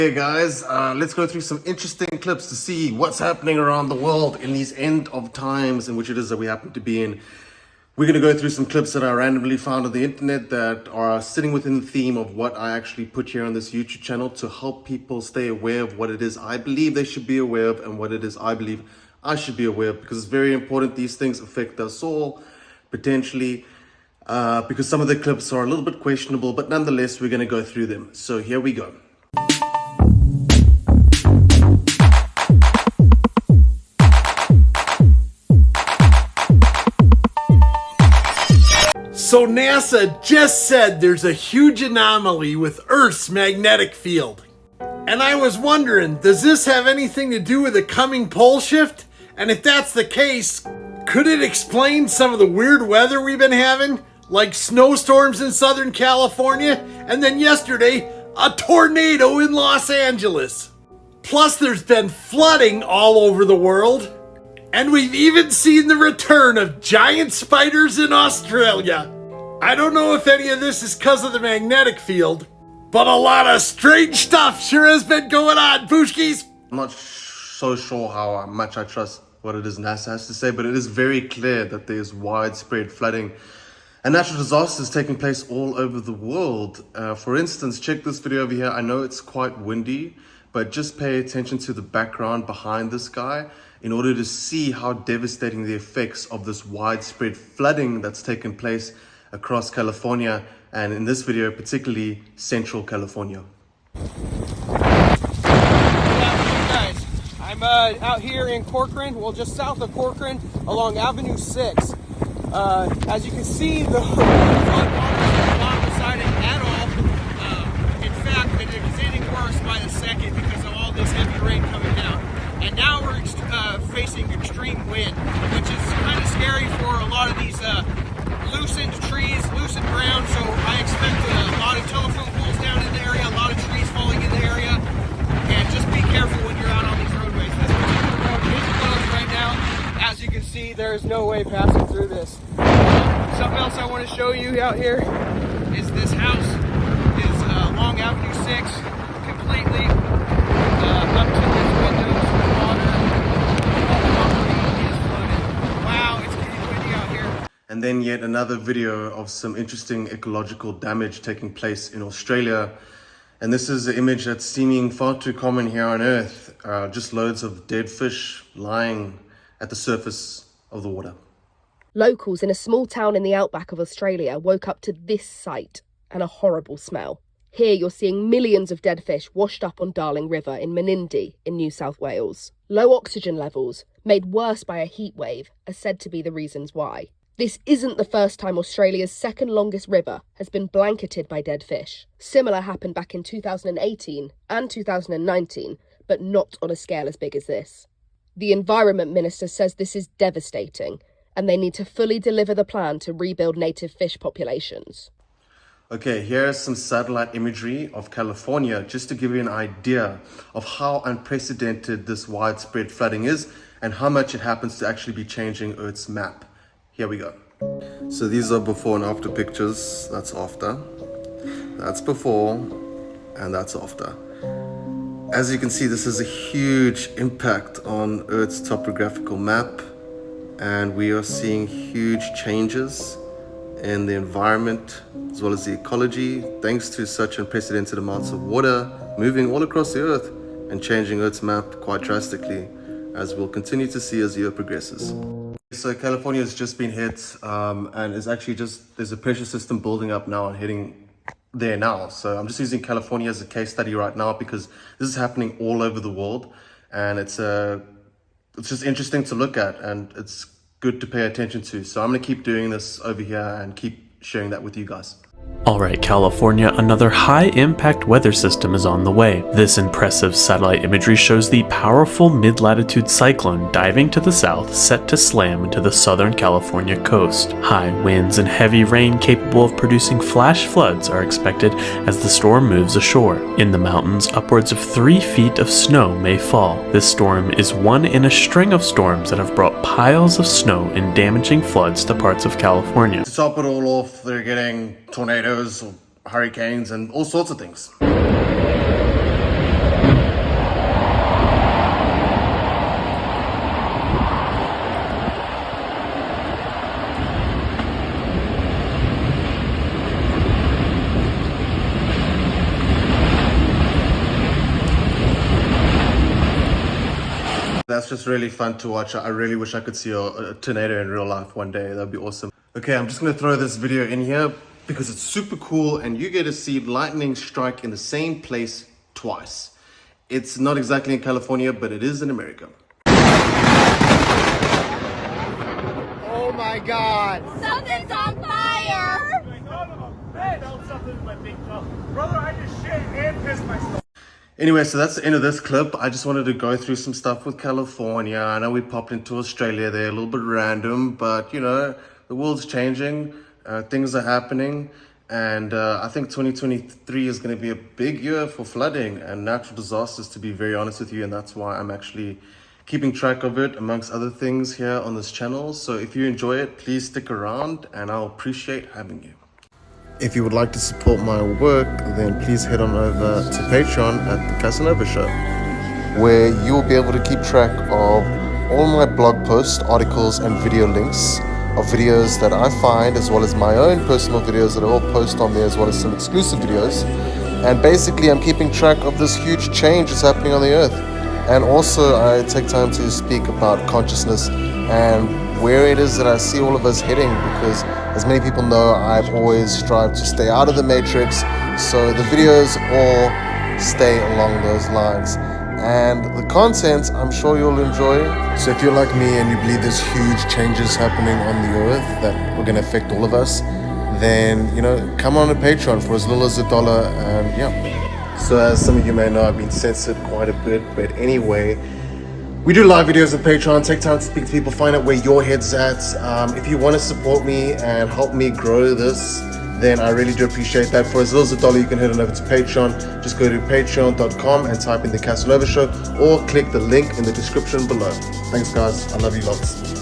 Hey guys, let's go through some interesting clips to see what's happening around the world in these end of times in which it is that we happen to be in. We're going to go through some clips that I randomly found on the internet that are sitting within the theme of what I actually put here on this YouTube channel to help people stay aware of what it is I believe they should be aware of and what it is I believe I should be aware of, because it's very important. These things affect us all potentially, because some of the clips are a little bit questionable, but nonetheless we're going to go through them. So here we go. So NASA just said there's a huge anomaly with Earth's magnetic field. And I was wondering, does this have anything to do with a coming pole shift? And if that's the case, could it explain some of the weird weather we've been having? Like snowstorms in Southern California, and then yesterday, a tornado in Los Angeles. Plus there's been flooding all over the world. And we've even seen the return of giant spiders in Australia. I don't know if any of this is because of the magnetic field, but a lot of strange stuff sure has been going on, Pooshkies. I'm not so sure how much I trust what it is NASA has to say, but it is very clear that there's widespread flooding and natural disasters taking place all over the world. For instance, check this video over here. I know it's quite windy, but just pay attention to the background behind this guy in order to see how devastating the effects of this widespread flooding that's taken place across California, and in this video, particularly Central California. Yeah, guys, I'm out here in Corcoran, well, just south of Corcoran, along Avenue 6. As you can see, the flood water is not residing at all. In fact, it is getting worse by the second because of all this heavy rain coming down. And now we're facing extreme wind, which is kind of scary for a lot of these loosened trees, loosened ground. So I expect a lot of telephone poles down in the area, a lot of trees falling in the area. And just be careful when you're out on these roadways. This particular road is closed right now. As you can see, there is no way passing through this. Something else I want to show you out here is this house is along Avenue 6, completely up to its windows with water. All the property is flooded. Wow, it's getting windy out here. And then yet another video of some interesting ecological damage taking place in Australia. And this is an image that's seeming far too common here on Earth. Just loads of dead fish lying at the surface of the water. Locals in a small town in the outback of Australia woke up to this sight and a horrible smell. Here you're seeing millions of dead fish washed up on Darling River in Menindee in New South Wales. Low oxygen levels, made worse by a heat wave, are said to be the reasons why. This isn't the first time Australia's second longest river has been blanketed by dead fish. Similar happened back in 2018 and 2019, but not on a scale as big as this. The Environment Minister says this is devastating, and they need to fully deliver the plan to rebuild native fish populations. Okay, here's some satellite imagery of California, just to give you an idea of how unprecedented this widespread flooding is and how much it happens to actually be changing Earth's map. Here we go. So these are before and after pictures. That's after. That's before, and that's after. As you can see, this is a huge impact on Earth's topographical map, and we are seeing huge changes in the environment as well as the ecology, thanks to such unprecedented amounts of water moving all across the Earth and changing Earth's map quite drastically, as we'll continue to see as the year progresses. So California has just been hit, and is actually there's a pressure system building up now and heading there now. So I'm just using California as a case study right now because this is happening all over the world, and it's just interesting to look at, and it's good to pay attention to. So I'm going to keep doing this over here and keep sharing that with you guys. Alright California, another high-impact weather system is on the way. This impressive satellite imagery shows the powerful mid-latitude cyclone diving to the south, set to slam into the southern California coast. High winds and heavy rain capable of producing flash floods are expected as the storm moves ashore. In the mountains, upwards of 3 feet of snow may fall. This storm is one in a string of storms that have brought piles of snow and damaging floods to parts of California. To top it all off, they're getting tornadoes, hurricanes, and all sorts of things. That's just really fun to watch. I really wish I could see a tornado in real life one day. That'd be awesome. Okay, I'm just gonna throw this video in here because it's super cool and you get to see lightning strike in the same place twice. It's not exactly in California, but it is in America. Oh my God. Something's on fire! Brother, I just shit and pissed myself. Anyway, so that's the end of this clip. I just wanted to go through some stuff with California. I know we popped into Australia there, a little bit random, but you know, the world's changing, things are happening, and I think 2023 is going to be a big year for flooding and natural disasters, to be very honest with you, and that's why I'm actually keeping track of it amongst other things here on this channel. So if you enjoy it, please stick around and I'll appreciate having you. If you would like to support my work, then please head on over to Patreon at the Casanova Show, where you'll be able to keep track of all my blog posts, articles, and video links of videos that I find, as well as my own personal videos that I will post on there, as well as some exclusive videos. And basically, I'm keeping track of this huge change that's happening on the earth. And also, I take time to speak about consciousness and where it is that I see all of us heading, because as many people know, I've always strived to stay out of the matrix, so the videos all stay along those lines. And the content, I'm sure you'll enjoy. So if you're like me and you believe there's huge changes happening on the earth that are going to affect all of us, then, you know, come on to Patreon for as little as $1, and yeah. So as some of you may know, I've been censored quite a bit, but anyway, we do live videos on Patreon, take time to speak to people, find out where your head's at. If you want to support me and help me grow this, then I really do appreciate that. For as little as $1, you can head on over to Patreon. Just go to patreon.com and type in The Casanova Show, or click the link in the description below. Thanks guys, I love you lots.